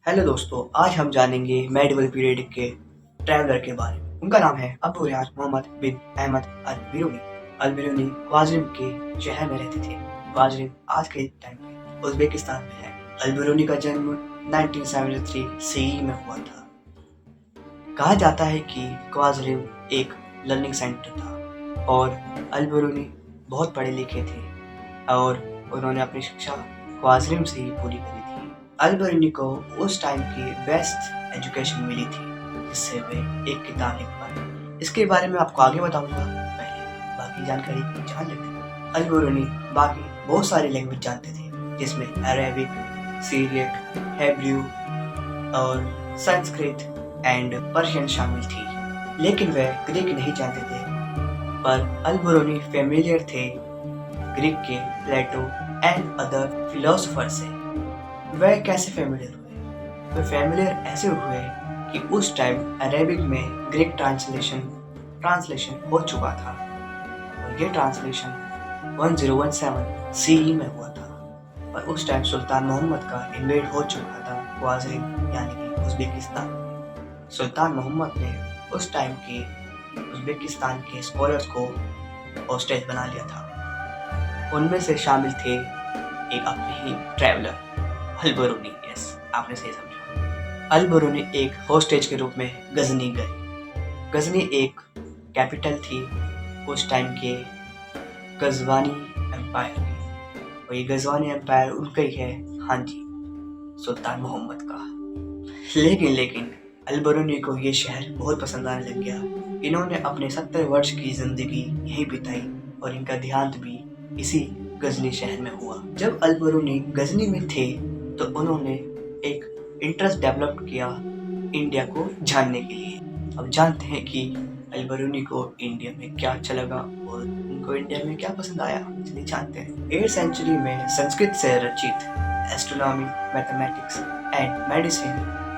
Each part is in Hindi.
हेलो दोस्तों, आज हम जानेंगे मेडिवल पीरियड के ट्रैवलर के बारे में। उनका नाम है अबू रियाज मोहम्मद बिन अहमद अल-बिरूनी। अल-बिरूनी ख्वारिज़्म के शहर में रहते थे। ख्वारिज़्म आज के टाइम में उज़्बेकिस्तान में है। अल-बिरूनी का जन्म 1973 सीई में हुआ था। कहा जाता है कि ख्वारिज़्म एक लर्निंग सेंटर था और अल-बिरूनी बहुत पढ़े लिखे थे और उन्होंने अपनी शिक्षा ख्वारिज़्म से ही पूरी करी थी। अल-बिरूनी को उस टाइम की बेस्ट एजुकेशन मिली थी जिससे वे एक किताब लिख पाए। इसके बारे में आपको आगे बताऊंगा, पहले बाकी जानकारी जान लेते हैं। अल-बिरूनी बाकी बहुत सारी लैंग्वेज जानते थे जिसमें अरेबिक, सीरियक, हेब्रू और संस्कृत एंड पर्शियन शामिल थी, लेकिन वे ग्रीक नहीं जानते थे। पर अल-बिरूनी फेमिलियर थे ग्रीक के प्लेटो एंड अदर फिलोसोफर से। वह कैसे फेमिलियर हुए? वे फेमिलियर ऐसे हुए कि उस टाइम अरेबिक में ग्रीक ट्रांसलेशन हो चुका था और ये ट्रांसलेशन 1017 सीई में हुआ था। पर उस टाइम सुल्तान मोहम्मद का इन्वेड हो चुका था ख्वारिज़्म यानी कि उज़्बेकिस्तान। सुल्तान मोहम्मद ने उस टाइम के उज़्बेकिस्तान के स्कॉलर्स को हॉस्टेज बना लिया था। उनमें से शामिल थे एक अपने ही ट्रैवलर अल-बिरूनी। यस, आपने सही समझा। अल-बिरूनी एक हॉस्टेज के रूप में गजनी गए। गजनी एक कैपिटल थी उस टाइम के गजवानी एम्पायर की, और ये गजवानी एम्पायर उनका ही है, हाँ जी, सुल्तान मोहम्मद का। लेकिन अल-बिरूनी को ये शहर बहुत पसंद आने लग गया। इन्होंने अपने 70 वर्ष की जिंदगी यहीं बिताई और इनका देहांत भी इसी गजनी शहर में हुआ। जब अल-बिरूनी गजनी में थे तो उन्होंने एक इंटरेस्ट डेवलप किया इंडिया को जानने के लिए। अब जानते हैं कि अल-बिरूनी को इंडिया में क्या अच्छा लगा और उनको इंडिया में क्या पसंद आया, इसलिए जानते हैं। 8th सेंचुरी में संस्कृत से रचित astronomy, mathematics and medicine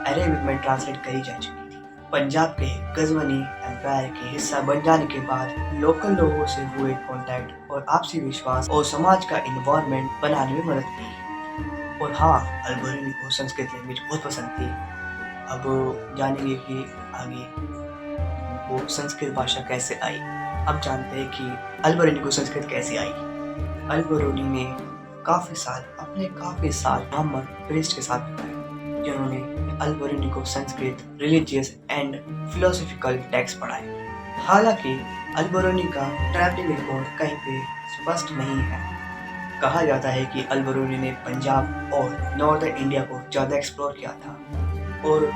Arabic में ट्रांसलेट करी जा चुकी थी। पंजाब के गजवानी एम्पायर के हिस्सा बन जाने के बाद लोकल लोगों से हुए कॉन्टैक्ट और आपसी विश्वास और समाज का इन्वायरमेंट बनाने में मदद की। और हाँ, अल-बिरूनी को संस्कृत लैंग्वेज बहुत पसंद थी। अब जानेंगे कि आगे उनको संस्कृत भाषा कैसे आई। अब जानते हैं कि अल-बिरूनी को संस्कृत कैसे आई। अल-बिरूनी ने काफ़ी साल मोहम्मद प्रिस्ट के साथ बिताए, जिन्होंने अल-बिरूनी को Sanskrit, religious and philosophical text पढ़ाए। हालांकि अल-बिरूनी का ट्रैवलिंग रिकॉर्ड कहीं पे स्पष्ट नहीं है। कहा जाता है कि अल-बिरूनी ने पंजाब और नॉर्दर्न इंडिया को ज़्यादा एक्सप्लोर किया था और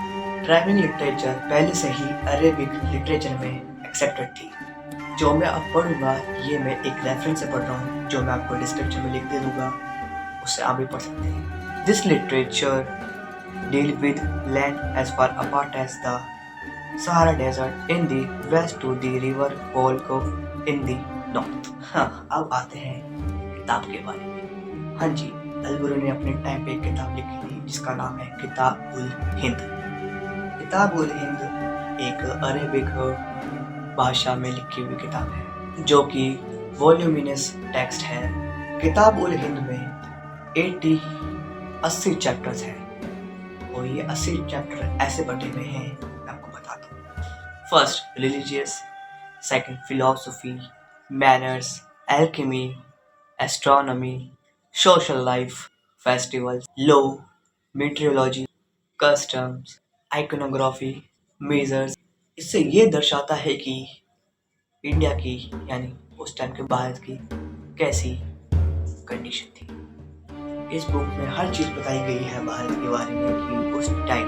ट्रैवलिंग लिटरेचर पहले से ही अरेबिक लिटरेचर में एक्सेप्टेड थी। जो मैं अब पढ़ूंगा ये मैं एक रेफरेंस से पढ़ रहा हूँ, जो मैं आपको डिस्क्रिप्शन में लिख दे दूंगा, उससे आप भी पढ़ सकते हैं। This literature deal with land as far apart as the Sahara desert in the west to the river Volga in the north. हाँ, अब आते हैं किताब के बारे में। हाँ जी, अल-बिरूनी ने अपने टाइम पे एक किताब लिखी थी जिसका नाम है किताब-उल-हिंद। किताब-उल-हिंद एक अरेबिक भाषा में लिखी हुई किताब है जो कि वॉल्यूमिनस टेक्स्ट है। किताब-उल-हिंद में 80 चैप्टर्स हैं और ये 80 चैप्टर ऐसे बटे हुए हैं, मैं आपको बता दूँ। First religious, second philosophy, manners, alchemy, astronomy, social life, festivals, law, meteorology, customs, iconography, measures. इससे ये दर्शाता है कि इंडिया की यानी उस टाइम के भारत की कैसी कंडीशन थी। इस बुक में हर चीज़ बताई गई है भारत के बारे में कि उस टाइम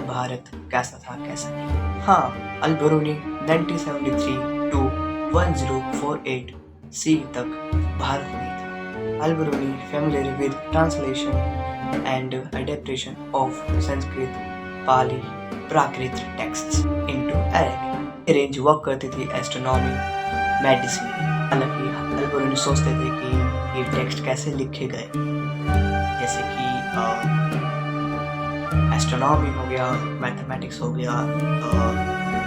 भारत कैसा था कैसा नहीं। हाँ, अल-बिरूनी 1973 टू 1048 सी तक भारत में था। अल-बिरूनी familiar with translation and adaptation of Sanskrit, Pali, Prakrit texts into Arabic। Range work करती थी एस्ट्रोनॉमी, मेडिसिन। हालांकि अल-बिरूनी सोचते थे कि ये टेक्स्ट कैसे लिखे गए, जैसे कि एस्ट्रोनॉमी हो गया, मैथमेटिक्स हो गया,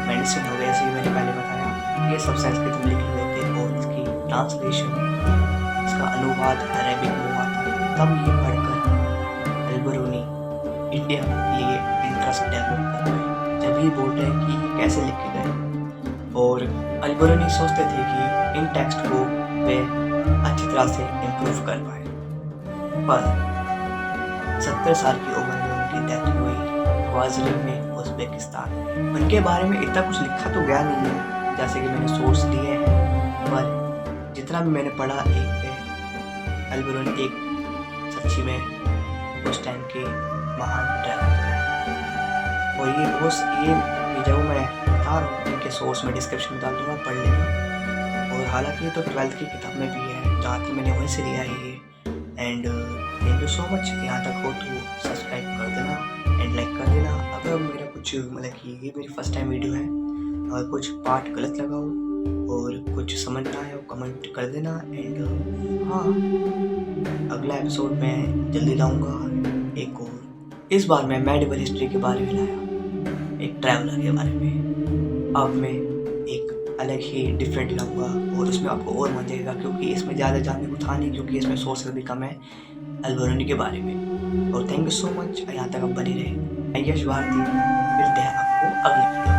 मेडिसिन हो गया, जैसे मैंने पहले बताया, ये सब संस्कृत में लिखे गए थे और इसकी ट्रांसलेशन, इसका अनुवाद अरेबिक में हुआ था। तब ये पढ़कर अल-बिरूनी इंडिया के लिए इंटरेस्ट डेवलप कर पाए। जब ये बोल रहे हैं कि ये कैसे लिखे गए, और अल-बरूनी सोचते थे कि इन टेक्स्ट को वे अच्छी तरह से इम्प्रूव कर पाए, पर 70 साल की उम्र में उनकी डेथ हुई क्वाज़रिम में, उज़्बेकिस्तान। उनके बारे में इतना कुछ लिखा तो गया नहीं है जैसे कि मैंने सोर्स लिए हैं, पर जितना भी मैंने पढ़ा, अल-बरूनी एक सच्ची में उस टाइम के महान ट्रैवलर थे। और ये जब मैं बता रहा हूँ, इनके सोर्स में डिस्क्रिप्शन में डाल दूँगा, पढ़ लेना। और हालांकि ये तो 12th की किताब में भी है, जहाँ तक मैंने वहीं से लिया है ये। And thank you so much. यहाँ तक हो तो सब्सक्राइब कर देना एंड लाइक कर देना। अगर मेरा कुछ मतलब कि ये मेरी फर्स्ट टाइम वीडियो है, अगर कुछ पार्ट गलत लगा हो और कुछ समझ ना आया हो, कमेंट कर देना। एंड हाँ, अगला एपिसोड मैं जल्दी लाऊंगा एक और। इस बार मैं मेडिवल हिस्ट्री के बारे में लाया, एक ट्रैवलर के बारे में। अब मैं एक अलग ही डिफरेंट लाऊंगा और उसमें आपको और मजा आएगा, क्योंकि इसमें ज़्यादा जानने को था नहीं, क्योंकि इसमें सोर्सेज भी कम है अल-बरूनी के बारे में। और थैंक यू सो मच, यहाँ तक आप बने रहे। मैं यश भारती, मिलते हैं आपको अगली वीडियो।